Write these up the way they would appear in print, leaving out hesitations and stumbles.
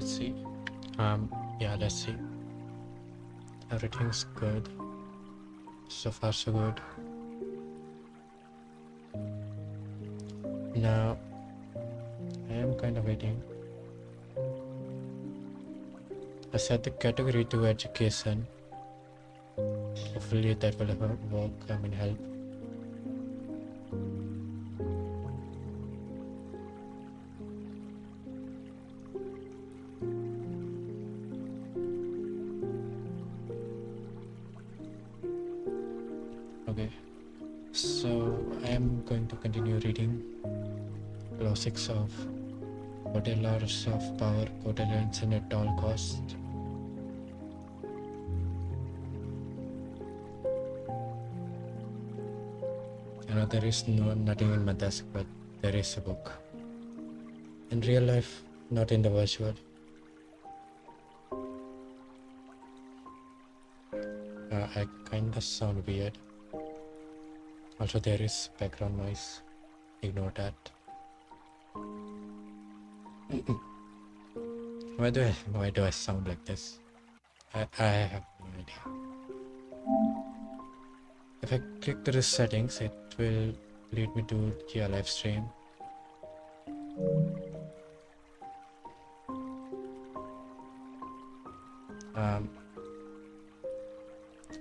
let's see. Yeah, let's see. Everything's good. So far, so good. Now, I am kind of waiting. I set the category to education. Hopefully that will work, help. Okay, so I am going to continue reading Law 6 of Baudelaires of Power, Codelence at all cost. You know, there is nothing in my desk, but there is a book. In real life, not in the virtual. I kinda sound weird. Also, there is background noise. Ignore that. Why do I sound like this? I have no idea. If I click the settings, it will lead me to your live stream.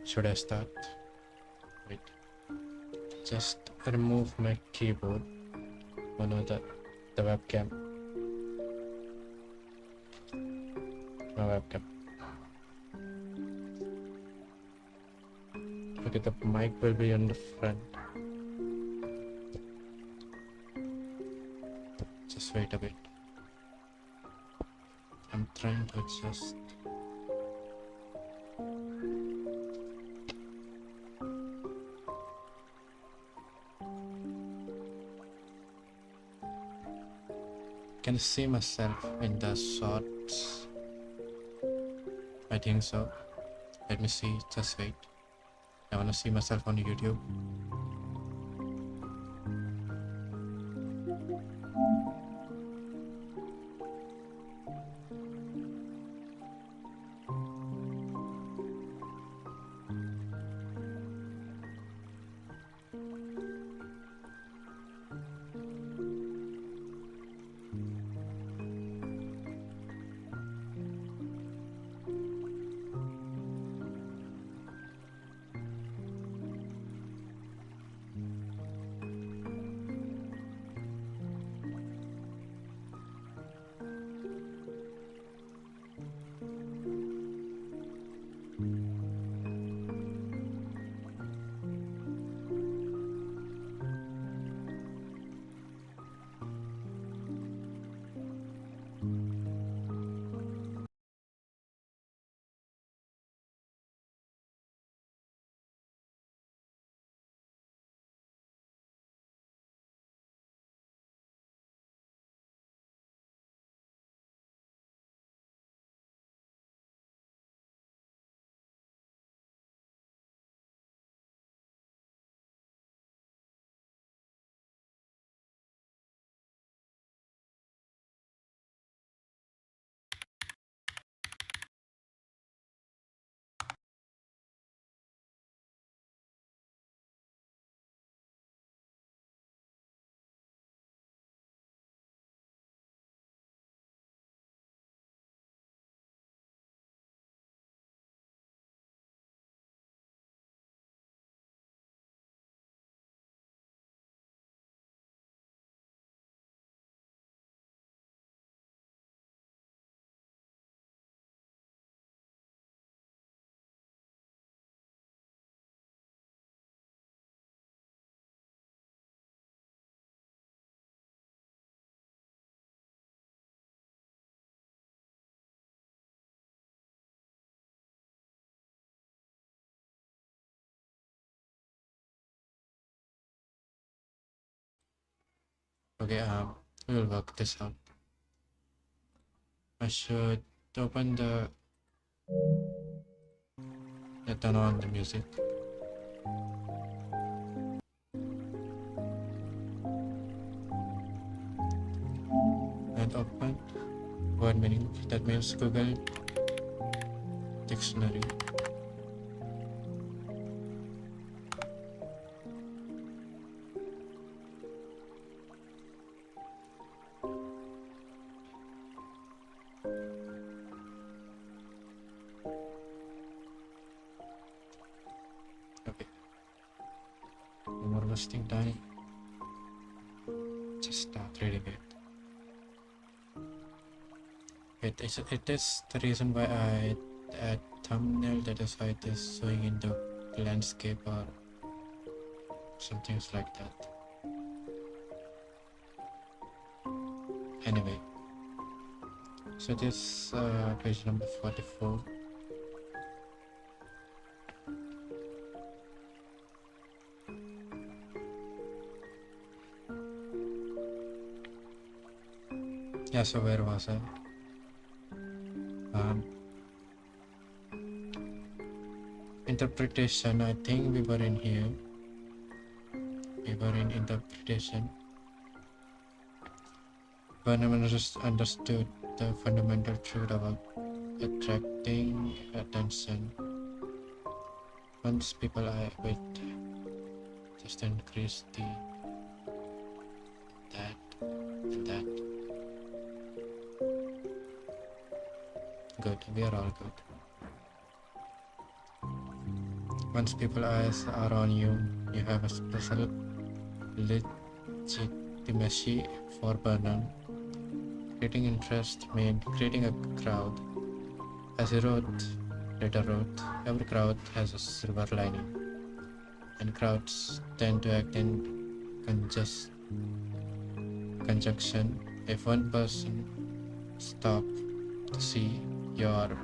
Should I start? Wait. Just remove my keyboard. Oh no, the webcam. My webcam. Okay, the mic will be on the front. Just wait a bit. I'm trying to adjust. Can I see myself in the shots? I think so. Let me see, just wait. I wanna see myself on YouTube. Okay, we'll work this out. I should open turn on the music. And open Word meaning. That means Google Dictionary. Okay. No more wasting time. Just start reading it. It is the reason why I add thumbnail. That is why it is showing in the landscape or some things like that. Anyway, so this page number 44. Yeah, so where was I? Interpretation. I think we were in here. We were in interpretation. Burnham understood the fundamental truth about attracting attention. Once people are with, just increase the that and that. Good, we are all good. Once people's eyes are on you, you have a special legitimacy for Burnham. Creating interest meant creating a crowd. As he later wrote, every crowd has a silver lining, and crowds tend to act in conjunction. If one person stops to see your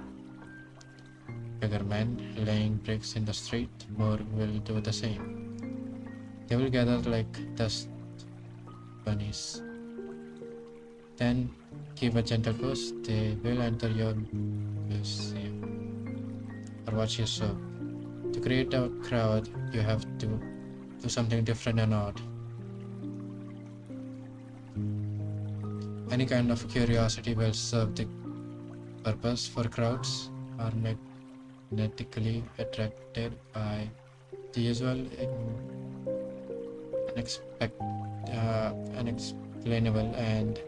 bigger men laying bricks in the street, more will do the same. They will gather like dust bunnies. Then give a gentle push, they will enter your museum or watch your show. To create a crowd, you have to do something different and odd. Any kind of curiosity will serve the purpose, for crowds are magnetically attracted by the usual unexplainable, and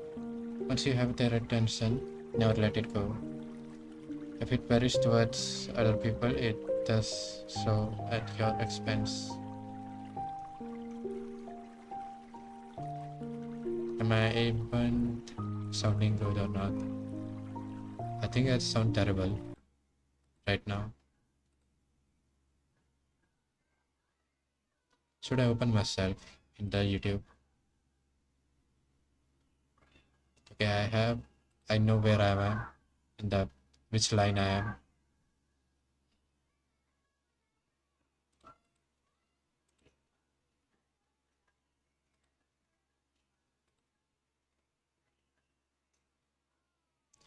once you have their attention, never let it go. If it varies towards other people, it does so at your expense. Am I even sounding good or not? I think I sound terrible right now. Should I open myself in the YouTube? Okay, I know where I am in the which line I am.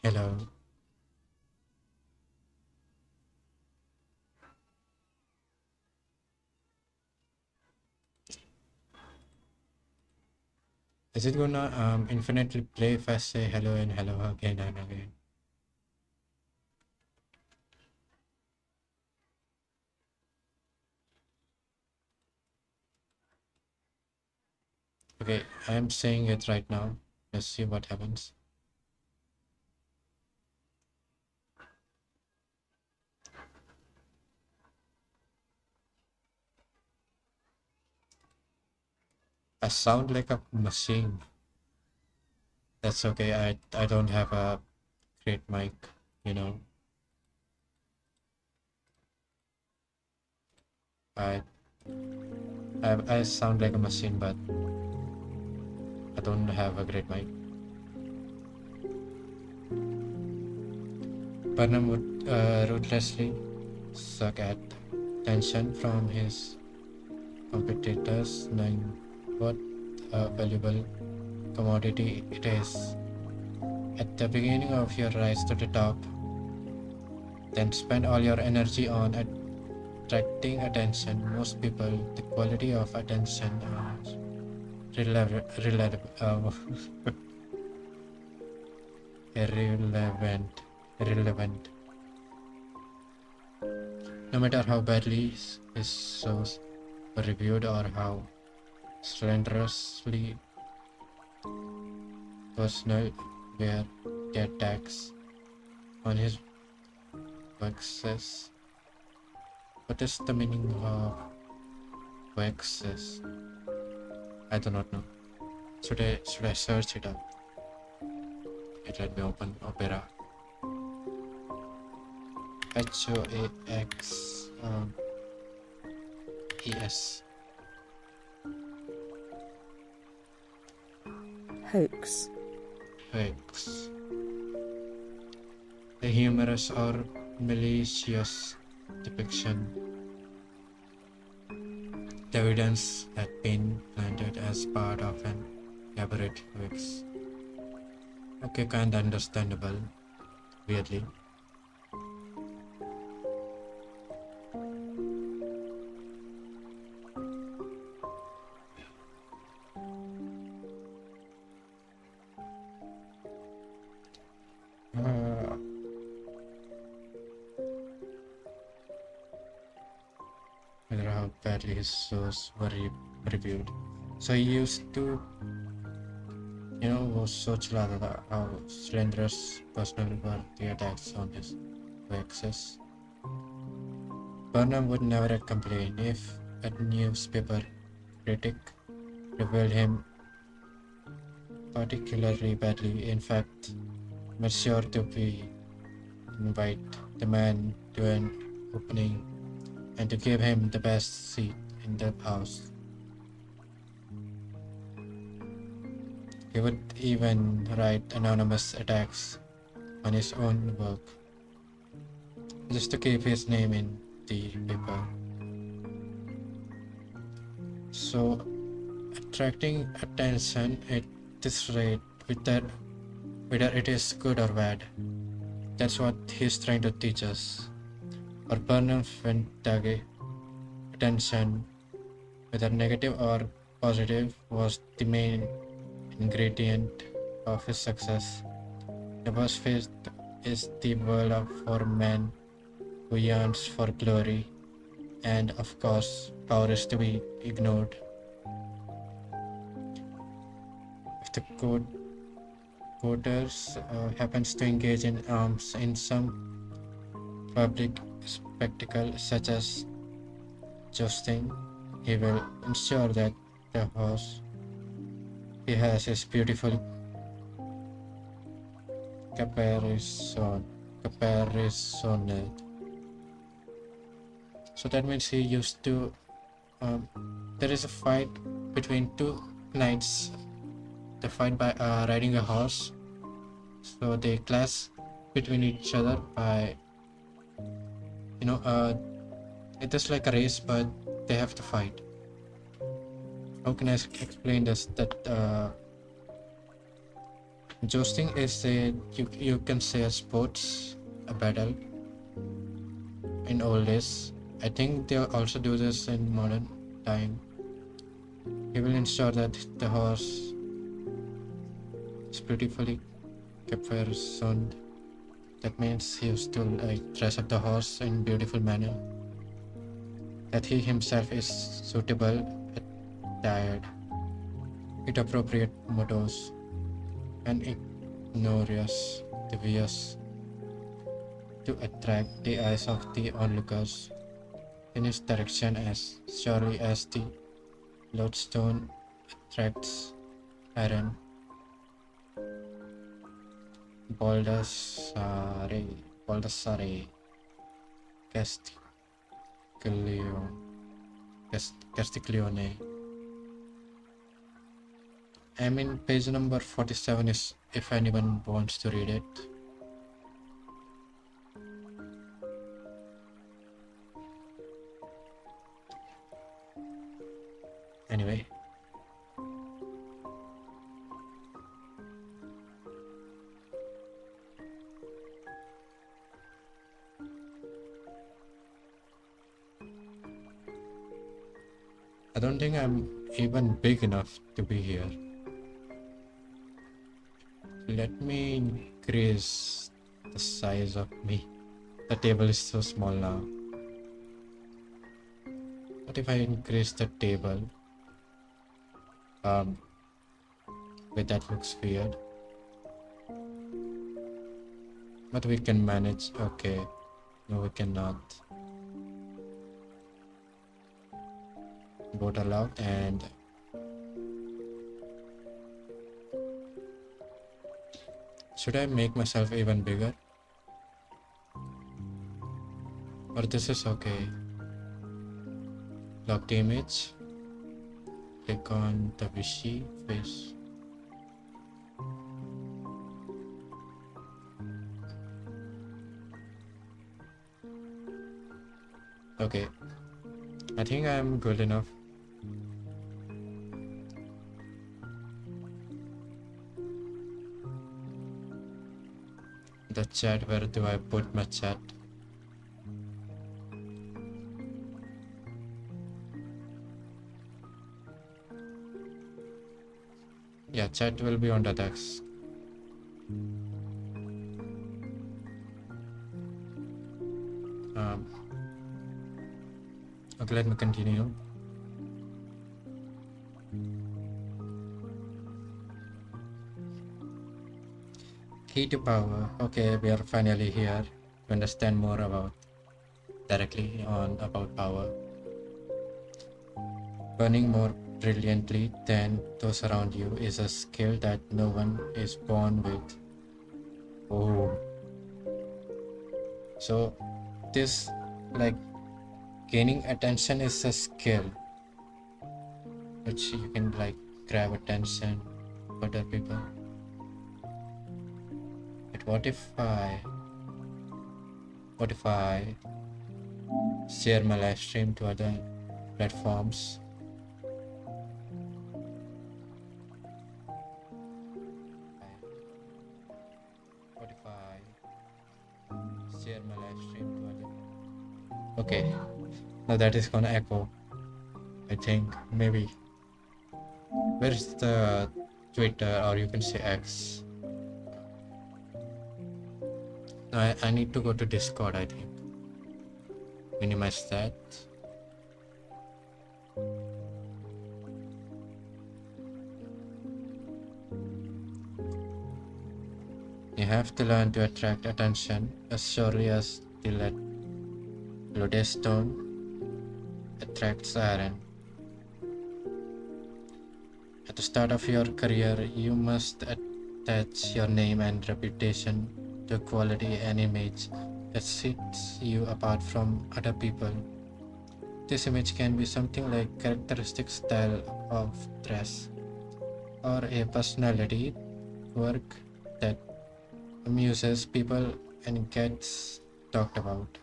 Hello. Is it gonna infinitely play if I say hello and hello again and again? Okay, I am saying it right now. Let's see what happens. I sound like a machine. That's okay. I don't have a great mic, you know. I sound like a machine, but I don't have a great mic. Burnham would ruthlessly suck at tension from his competitors, knowing what a valuable commodity it is. At the beginning of your rise to the top, then spend all your energy on attracting attention. Most people, the quality of attention is irrelevant. No matter how badly his shows were reviewed or how slanderously personal were the attacks on his works. What is the meaning of works? I do not know. Should I search it up? Let me open Opera. HOAX ES. Hoax. Hoax. A humorous or malicious depiction. The evidence had been planted as part of an elaborate hoax. Okay, kind of understandable. Weirdly. Whether how badly his shows were reviewed. So he used to, वो सोच रहा था how slanderous personal were the attacks on his access. Burnham would never complain if a newspaper critic reviled him particularly badly. In fact, made sure to invite the man to an opening and to give him the best seat in the house. He would even write anonymous attacks on his own work, just to keep his name in the paper. So, attracting attention at this rate, whether it is good or bad, that's what he's trying to teach us. Or Burnham Fentage attention, whether negative or positive, was the main ingredient of his success. The BuzzFeed is the world for man who yearns for glory, and of course, power is to be ignored. If the quoters happens to engage in arms in some public spectacle such as jousting, he will ensure that the horse he has is beautiful caparisoned. So that means he used to there is a fight between two knights. They fight by riding a horse, so they clash between each other by it is like a race, but they have to fight. How can I explain this? That jousting is you can say a sports, a battle in old days. I think they also do this in modern time. He will ensure that the horse is beautifully caparisoned. That means he used to dress up the horse in beautiful manner. That he himself is suitable, attired, with appropriate mottos, and ignorous, devious, to attract the eyes of the onlookers in his direction as surely as the lodestone attracts iron. Baldassare Castiglione. I mean, page number 47 is if anyone wants to read it. Anyway. I don't think I'm even big enough to be here. Let me increase the size of me? The table is so small now. What if I increase the table? Wait, that looks weird. But we can manage. Okay. No, we cannot. Boat allowed and should I make myself even bigger? Or this is okay. Lock the image. Click on the Vichy face. Okay. I think I'm good enough. The chat, where do I put my chat? Yeah, chat will be on the desk. Okay, let me continue. Key to power. Okay, we are finally here to understand more about about power. Burning more brilliantly than those around you is a skill that no one is born with. Oh. So this, like, gaining attention is a skill which you can like grab attention of other people. But what if I share my live stream to other platforms? What if I share my live stream to other? Okay, now that is gonna echo. I think maybe. Where's the Twitter, or you can say X? I need to go to Discord, I think. Minimize that. You have to learn to attract attention as surely as the lodestone attracts iron. At the start of your career, you must attach your name and reputation to quality and image that sets you apart from other people. This image can be something like characteristic style of dress or a personality quirk that amuses people and gets talked about.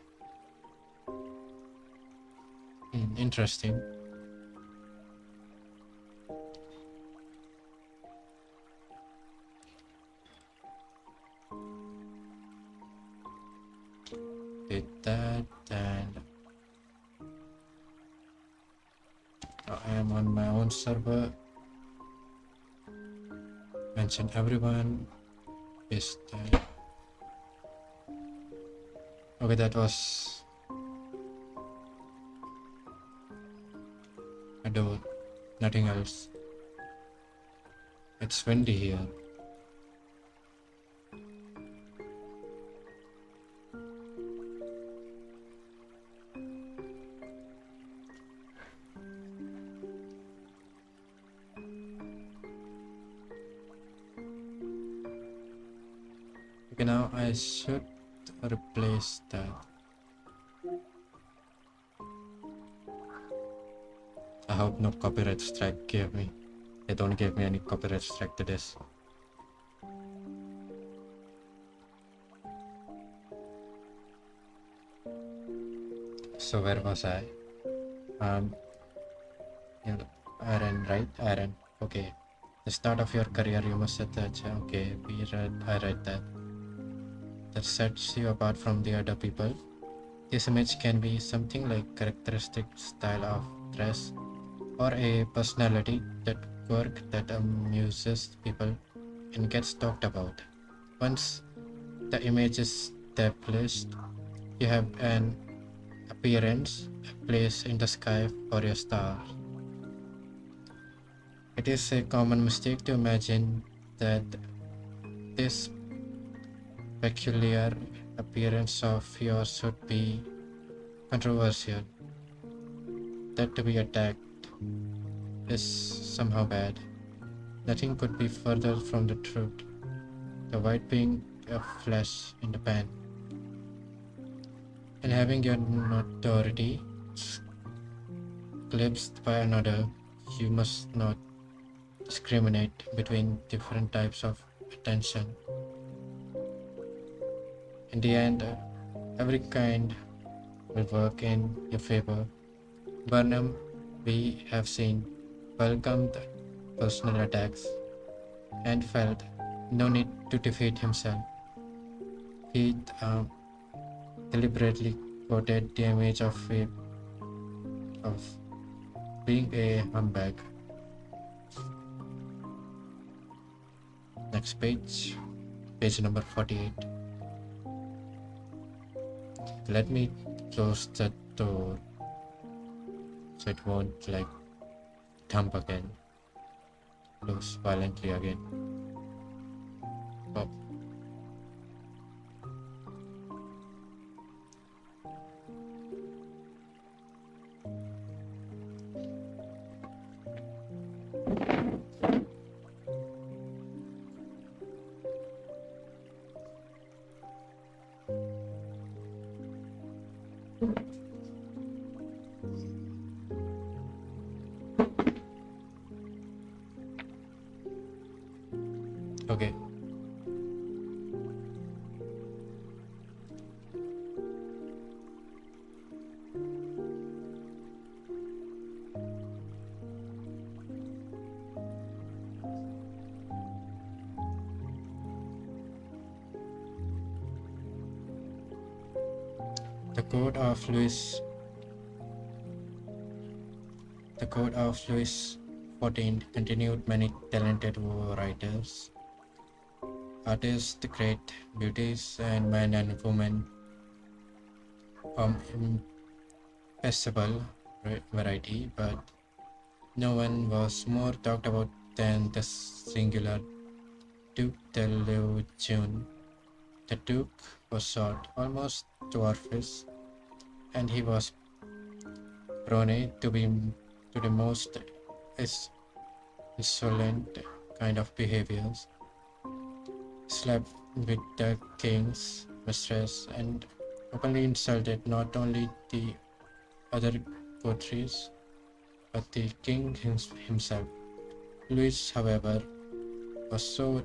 Interesting. Did that, and I am on my own server. Mention everyone. Is that okay? That was a door, nothing else. It's windy here. Okay, now I should replace that. I hope no copyright strike gave me. They don't give me any copyright strike to this. So where was I? Iron, right? Iron. Okay. The start of your career, you must attach. Okay, I read that. That sets you apart from the other people. This image can be something like characteristic style of dress or a personality that quirk that amuses people and gets talked about. Once The image is established. You have an appearance, a place in the sky for your star. It is a common mistake to imagine that this peculiar appearance of yours should be controversial, that to be attacked is somehow bad. Nothing could be further from the truth. The white being a flash in the pan, and having your notoriety eclipsed by another, you must not discriminate between different types of attention. In the end, every kind will work in your favor. Burnham, we have seen, welcomed personal attacks and felt no need to defeat himself. He deliberately quoted the image of being a humbug. Next page, page number 48. Let me close the door so it won't like thump again. Close violently again. Oh. Okay. The Code of Louis XIV continued many talented writers, artists, great beauties, and men and women from impossible variety, but no one was more talked about than the singular Duke de Lejeune. The Duke was short, almost dwarfish, and he was prone to the most insolent kind of behaviors. Slept with the king's mistress and openly insulted not only the other courtiers but the king himself. Louis, however, was so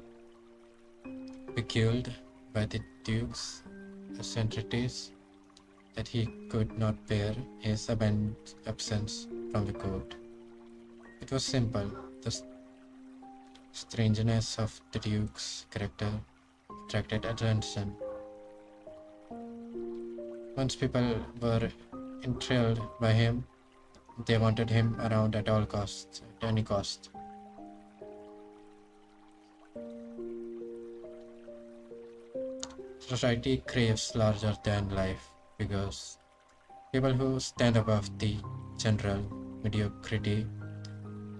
beguiled by the duke's eccentricities that he could not bear his absence from the court. It was simple. The strangeness of the duke's character attracted attention. Once people were enthralled by him, they wanted him around at all costs, at any cost. Society craves larger than life figures, people who stand above the general mediocrity.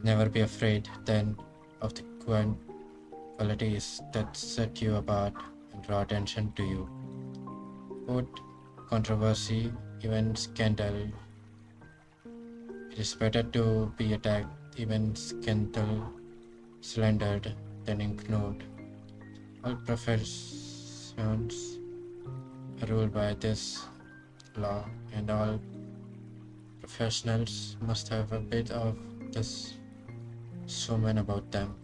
Never be afraid then of the qualities that set you apart and draw attention to you. Put controversy, even scandal. It is better to be attacked, even scandal, slandered, than ignored. All professions are ruled by this law, and all professionals must have a bit of this showman about them.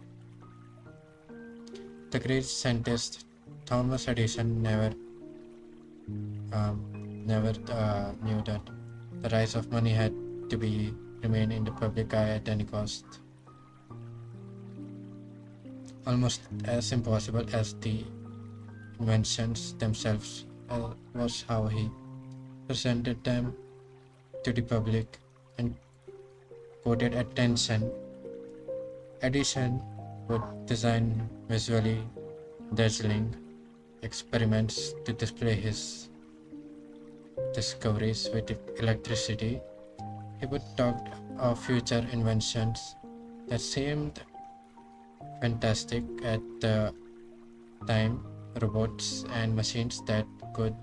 The great scientist Thomas Edison never knew that the rise of money had to remain in the public eye at any cost. Almost as impossible as the inventions themselves was how he presented them to the public and quoted attention. Edison would design visually dazzling experiments to display his discoveries with electricity. He would talk of future inventions that seemed fantastic at the time, robots and machines that could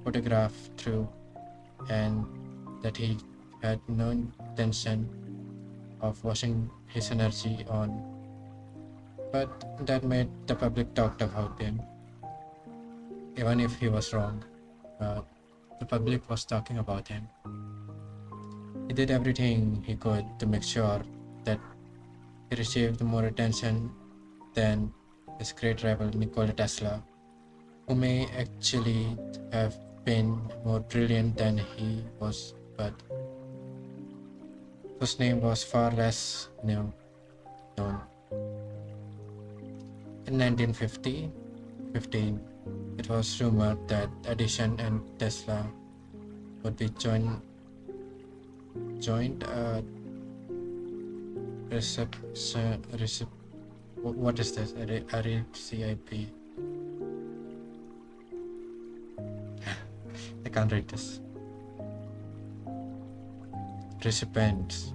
photograph through, and that he had no intention of washing his energy on, but that made the public talk about him. Even if he was wrong, uh, the public was talking about him. He did everything he could to make sure that he received more attention than his great rival Nikola Tesla, who may actually have been more brilliant than he was, but whose name was far less known. In 1915, it was rumored that Edison and Tesla would be joint what is this? RCIP. I can't read this. Recipients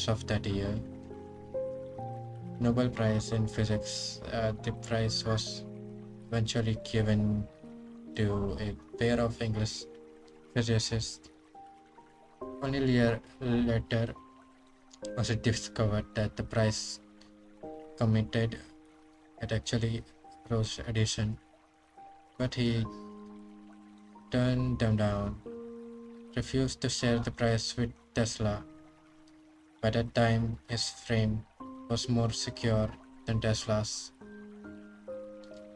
of that year Nobel Prize in Physics. The prize was eventually given to a pair of English physicists. Only a year later was it discovered that the prize committed had actually Rose Edison, but he turned them down, refused to share the prize with Tesla. By that time, his fame was more secure than Tesla's,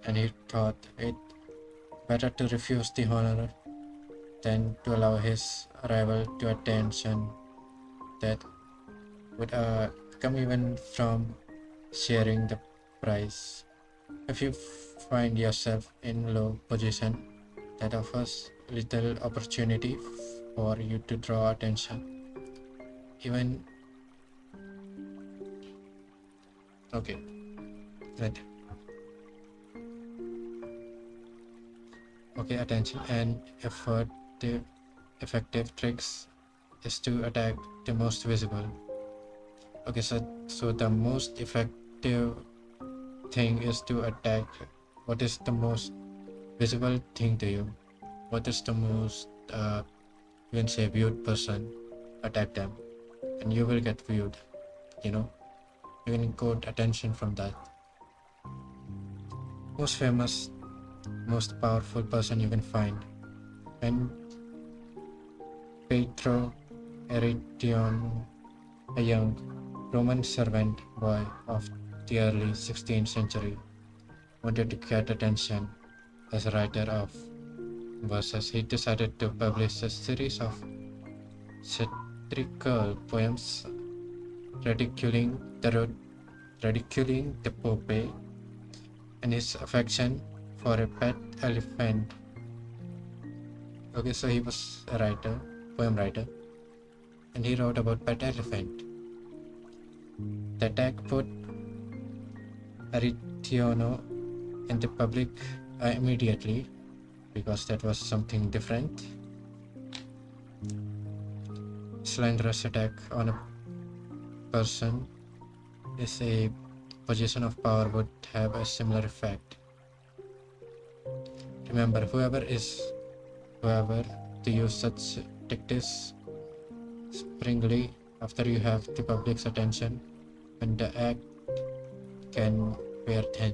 and he thought it better to refuse the honor than to allow his rival to attention that would come even from sharing the prize. If you find yourself in low position, that offers little opportunity for you to draw attention. Even okay, right. Okay, attention and effective tricks is to attack the most visible. Okay, so the most effective thing is to attack what is the most visible thing to you. What is the most you can say viewed person. Attack them and you will get viewed, you know. You can quote attention from that. Most famous, most powerful person you can find. And Petro Erition, a young Roman servant boy of the early 16th century, wanted to get attention as a writer of verses. He decided to publish a series of satirical poems ridiculing the Pope and his affection for a pet elephant. Okay, so he was a writer, poem writer, and he wrote about pet elephant. The attack put Aritiono in the public immediately, because that was something different. Slanderous attack on a person is a position of power would have a similar effect. Remember, whoever to use such tactics springly after you have the public's attention when the act can bear thin.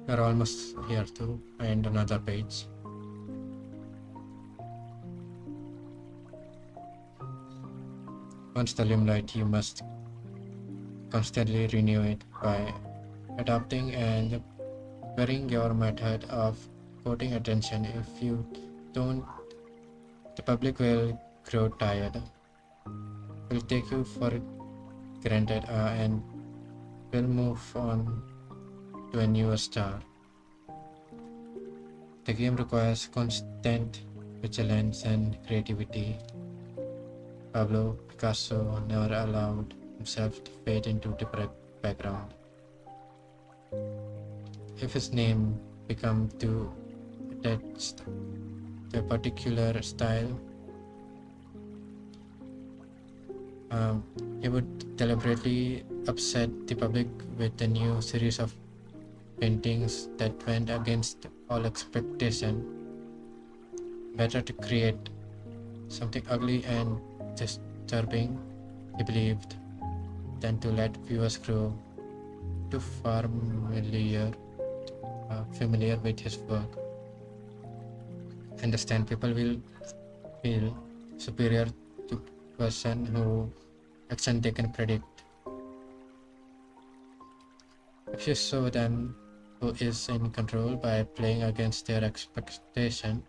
We're almost here to end another page. Once the limelight, you must constantly renew it by adapting and varying your method of quoting attention. If you don't, the public will grow tired, will take you for granted, and will move on to a newer star. The game requires constant vigilance and creativity. Pablo Picasso never allowed himself to fade into the background. If his name became too attached to a particular style, um, he would deliberately upset the public with a new series of paintings that went against all expectation. Better to create something ugly and disturbing, he believed, than to let viewers grow too familiar with his work. Understand people will feel superior to person who action they can predict. If you show them who is in control by playing against their expectation,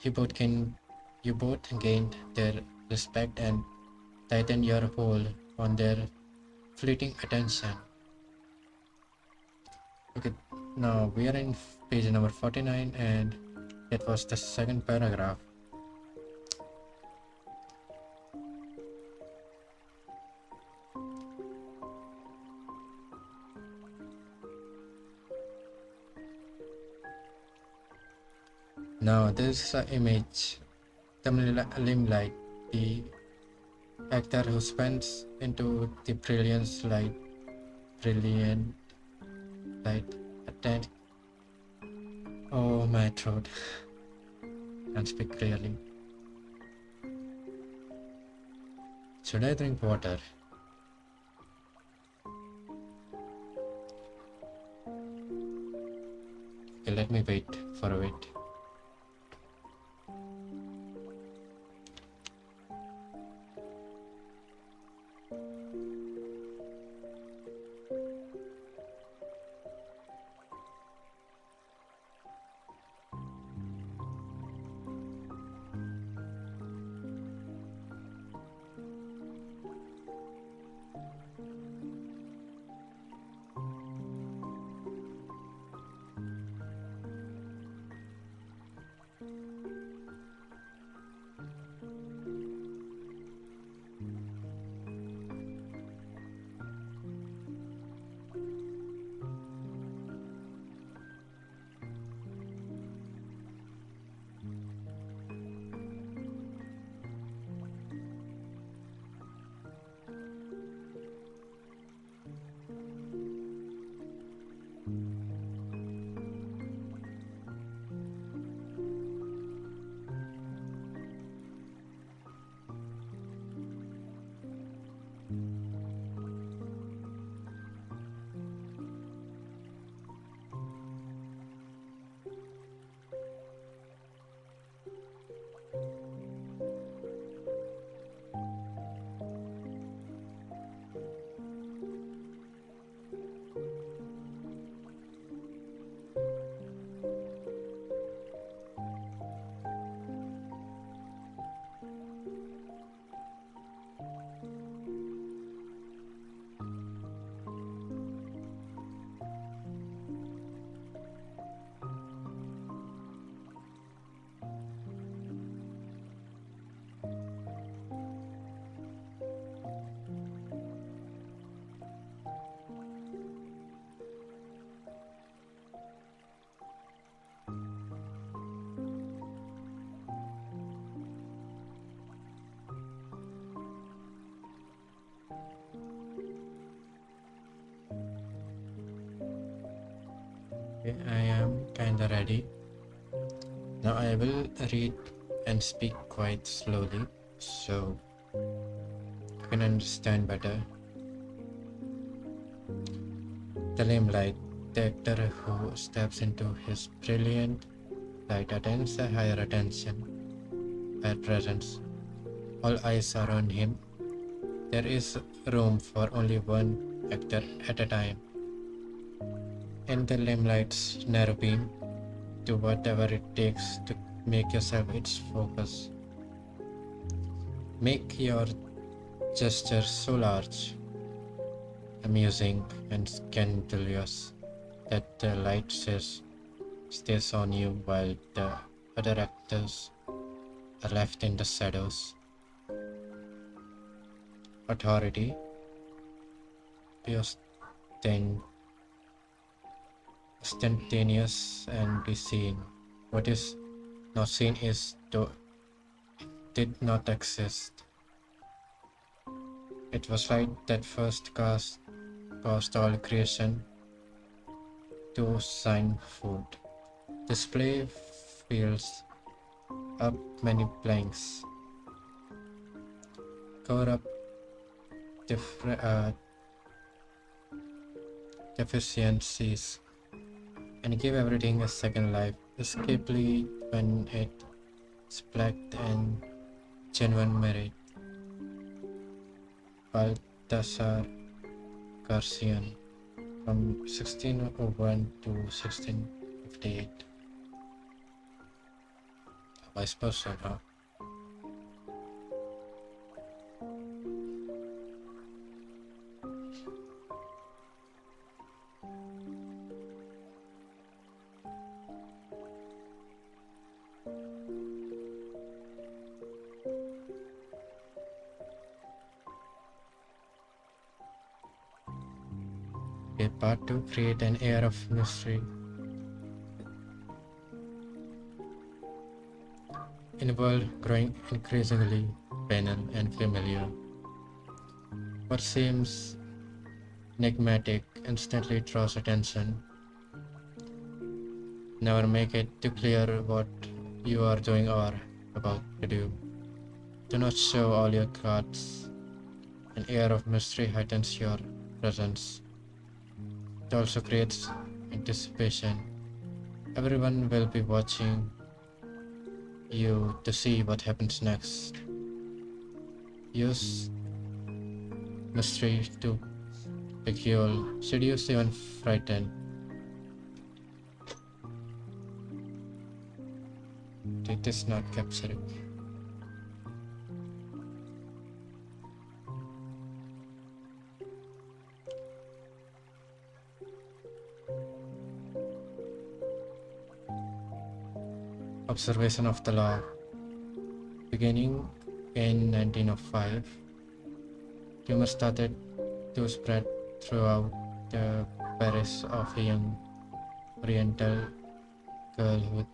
you both can you both gained their respect and tighten your hold on their fleeting attention. Okay, now we are in page number 49, and that was the second paragraph. Now this is an image, the limelight, the actor who spends into the brilliant light, attend. Oh my throat, can't speak clearly. Should I drink water? Okay, let me wait for a bit. Okay, I am kinda ready. Now I will read and speak quite slowly so you can understand better. The limelight, the actor who steps into his brilliant light attains a higher attention, higher presence. All eyes are on him. There is room for only one actor at a time. In the limelight's narrow beam, do whatever it takes to make yourself its focus. Make your gesture so large, amusing, and scandalous that the light stays on you while the other actors are left in the shadows. authority be instantaneous and be seen. What is not seen is did not exist. It was light that first caused all creation to sign food. Display fills up many blanks, cover up deficiencies, and give everything a second life, escapably when it's blacked and genuine merit. Baltasar Garcian from 1601 to 1658. Vice person, huh? Okay, part 2, create an air of mystery. In a world growing increasingly banal and familiar, what seems enigmatic instantly draws attention. Never make it too clear what you are doing or about to do. Do not show all your cards. An air of mystery heightens your presence. It also creates anticipation. Everyone will be watching you to see what happens next. Use mystery to beguile, seduce, even frighten. It is not capturing. Observation of the law. Beginning in 1905, rumors started to spread throughout the parish of a young Oriental girl who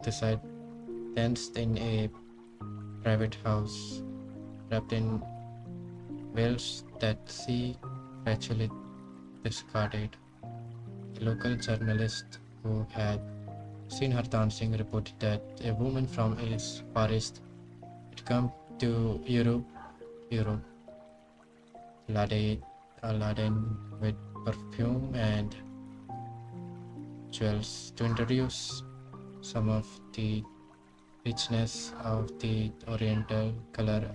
danced in a private house, wrapped in veils that she gradually discarded. A local journalist who had seen her dancing reported that a woman from a Far East had come to Europe, laden with perfume and jewels to introduce some of the richness of the Oriental color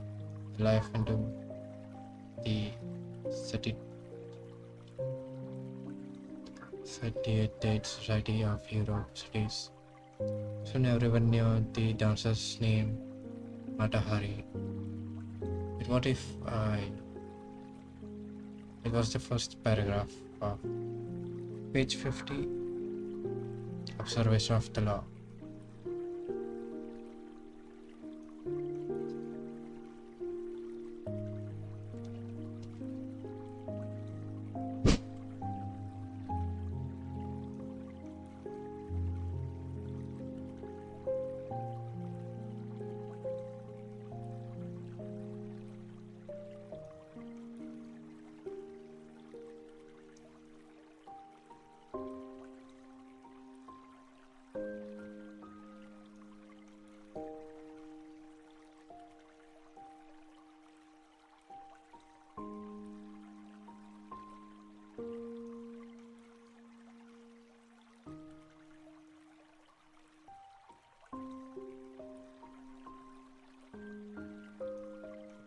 life into the satiated society of Europe cities. Soon everyone knew the dancer's name, Mata Hari. But what if it was the first paragraph of page 50, Observation of the Law.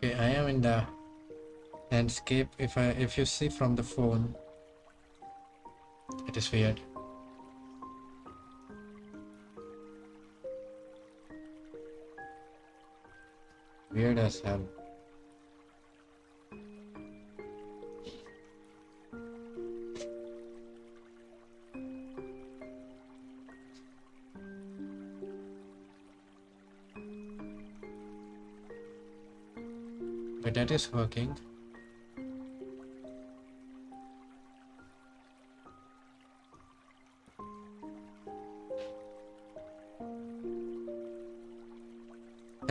Okay, I am in the landscape. If you see from the phone, it is weird. Weird as hell. But that is working.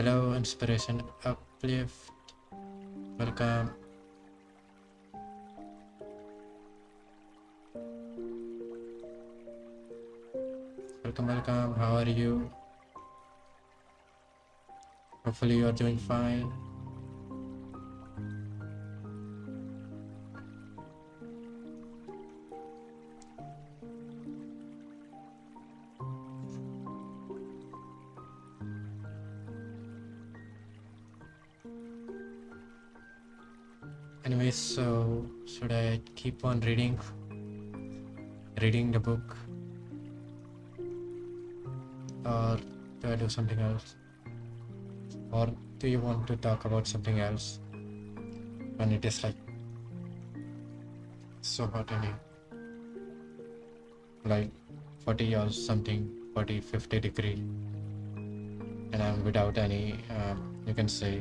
Hello, inspiration, uplift. Welcome. Welcome, welcome. How are you? Hopefully, you are doing fine. Anyways, so should I keep on reading the book, or do I do something else? Or do you want to talk about something else when it is like so hot in here? Like 40 or something, 40, 50 degree, and I'm without any, you can say,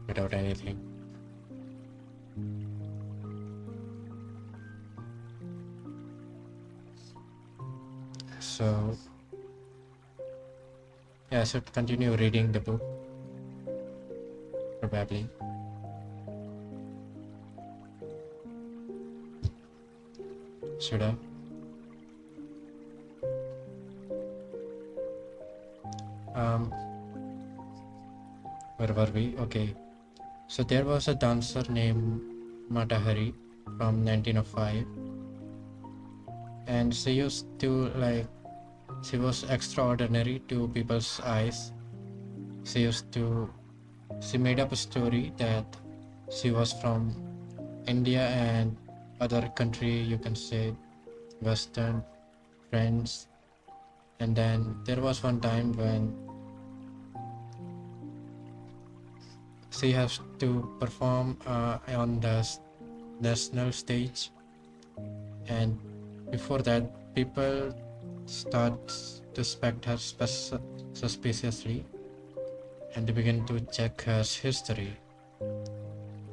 without anything. So yeah, I should continue reading the book, probably. Should I? Where were we? Okay. So there was a dancer named Matahari from 1905, and she used to like, she was extraordinary to people's eyes. She made up a story that she was from India and other country, you can say Western, France. And then there was one time when she has to perform on the national stage, and before that people start to suspect her suspiciously, and they begin to check her history.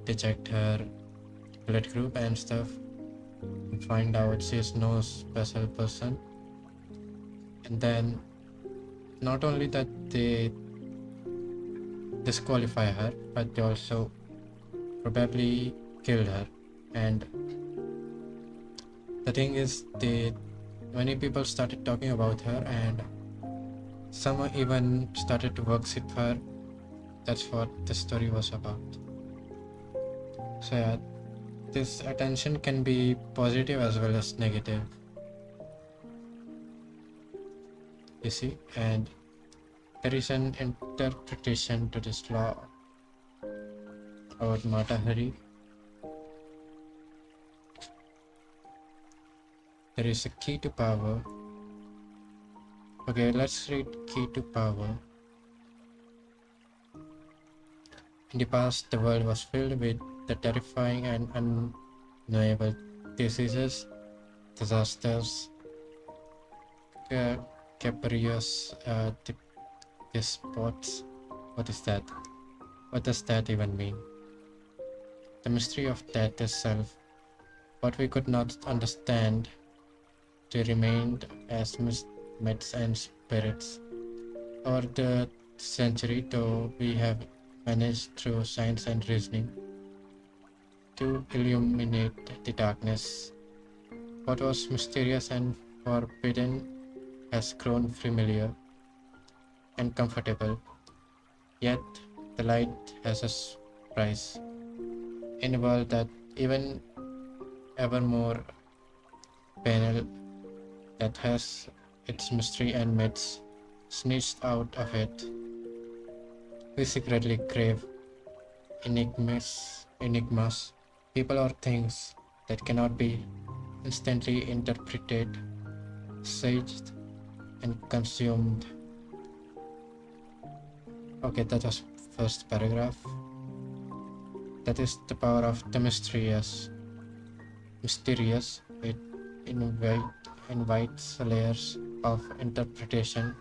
They checked her blood group and stuff and find out she is no special person. And then not only that they disqualify her, but they also probably killed her. And the thing is, many people started talking about her, and some even started to worship her. That's what the story was about. So yeah, this attention can be positive as well as negative, you see. And there is an interpretation to this law about Matahari. There is a key to power. Okay, let's read key to power. In the past, the world was filled with the terrifying and unknowable diseases, disasters, capricious despots. What is that? What does that even mean? The mystery of death itself, what we could not understand, to remained as myths and spirits. Over the century, though, we have managed through science and reasoning to illuminate the darkness. What was mysterious and forbidden has grown familiar and comfortable. Yet the light has a price. In a world that even ever more banal, that has its mystery and myths snitched out of it, we secretly crave enigmas, people or things that cannot be instantly interpreted, saged, and consumed. Okay, that was first paragraph. That is the power of the mysterious. It invites layers of interpretation,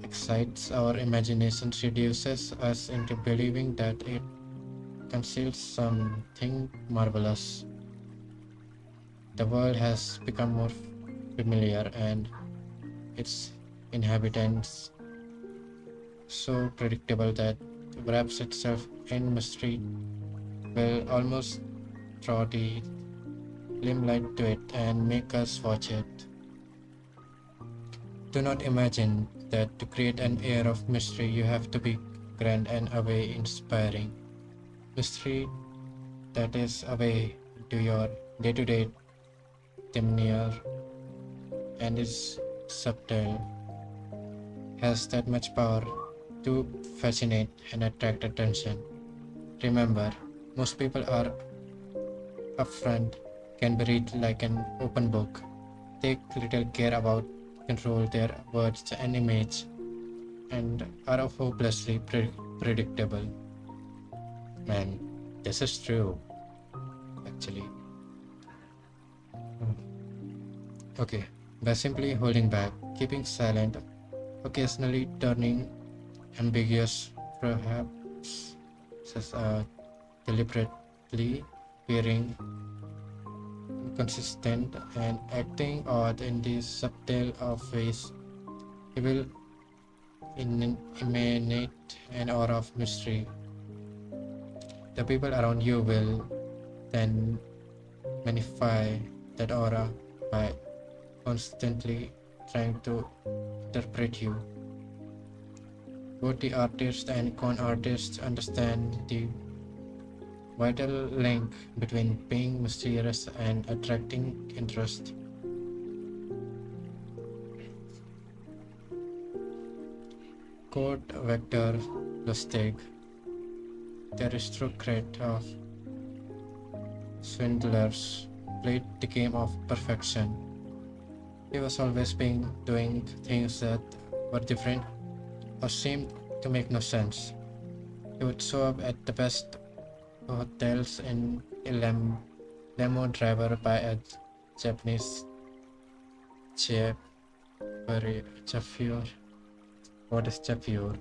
excites our imagination, reduces us into believing that it conceals something marvelous. The world has become more familiar, and its inhabitants, so predictable that wraps itself in mystery, will almost draw the limelight to it and make us watch it. Do not imagine that to create an air of mystery you have to be grand and away inspiring. Mystery that is away to your day-to-day demeanor and is subtle has that much power to fascinate and attract attention. Remember, most people are upfront, can be read like an open book, take little care about control their words and image, and are hopelessly predictable. Man, this is true, actually. Okay, by simply holding back, keeping silent, occasionally turning ambiguous, perhaps deliberately appearing inconsistent and acting odd in these subtle of ways, he will emanate an aura of mystery. The people around you will then magnify that aura by constantly trying to interpret you. Both the artist and con artists understand the vital link between being mysterious and attracting interest. Kurt Vector Lustig, the aristocrat of swindlers, played the game of perfection. He was always doing things that were different or seemed to make no sense. He would show up at the best hotels in a limo driver by a Japanese chef. Chauffeur. What is chauffeur?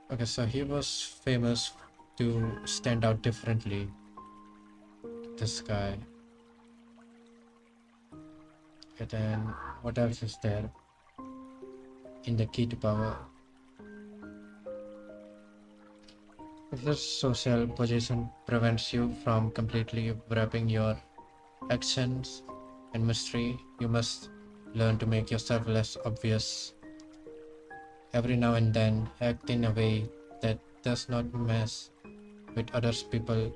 Okay, so he was famous to stand out differently. This guy. And then what else is there? In the key to power. If your social position prevents you from completely wrapping your actions in mystery, you must learn to make yourself less obvious. Every now and then, act in a way that does not mess with others people's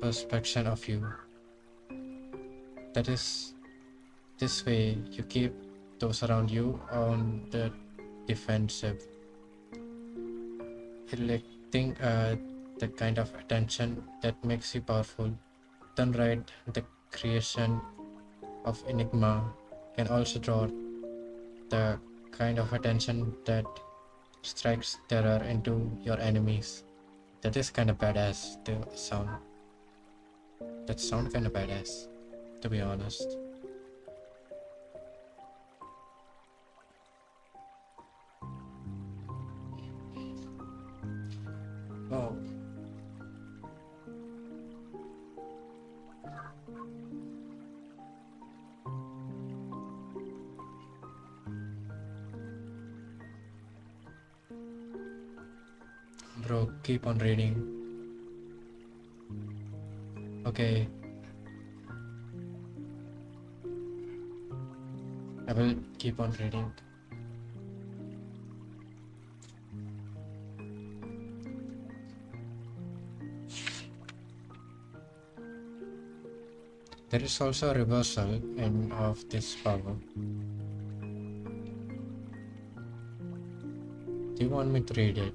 perception of you. That is, this way you keep those around you on the defensive, electing the kind of attention that makes you powerful. Done right, the creation of Enigma can also draw the kind of attention that strikes terror into your enemies. That is kind of badass. The sound. That sound kind of badass, to be honest. Oh. Bro, keep on reading. Okay. I will keep on reading. There is also a reversal of this power. Do you want me to read it?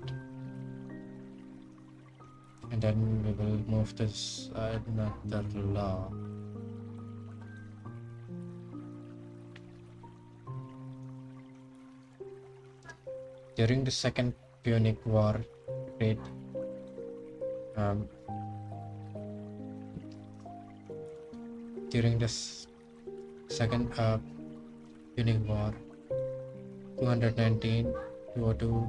And then we will move to another law. During the Second Punic War, great during the Second Punic War, 219 202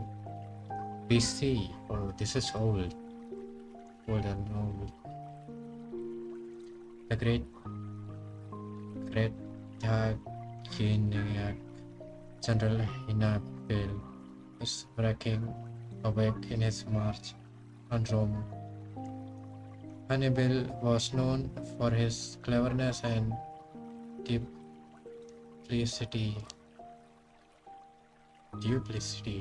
BC. Oh, this is old. Old and old. The great Kineac. General Hannibal is wreaking havoc in his march on Rome. Hannibal was known for his cleverness and duplicity. Duplicity.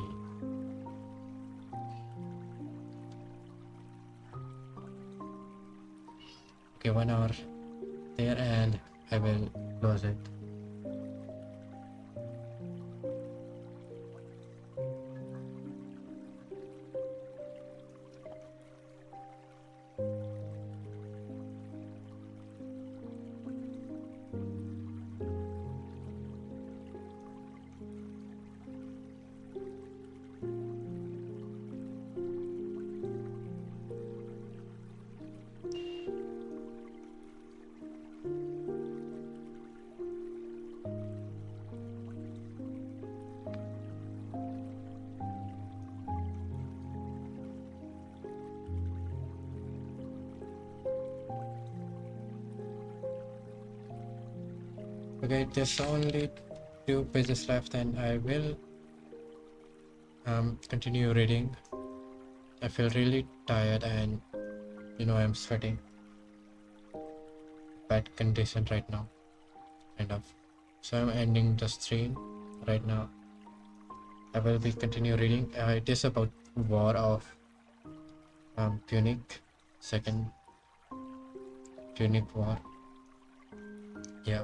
Okay, 1 hour there, and I will close it. Okay, there's only 2 pages left, and I will continue reading. I feel really tired, and I'm sweating. Bad condition right now, kind of. So I'm ending the stream right now. I will be continue reading. It is about War of Punic, Second Punic War. Yeah.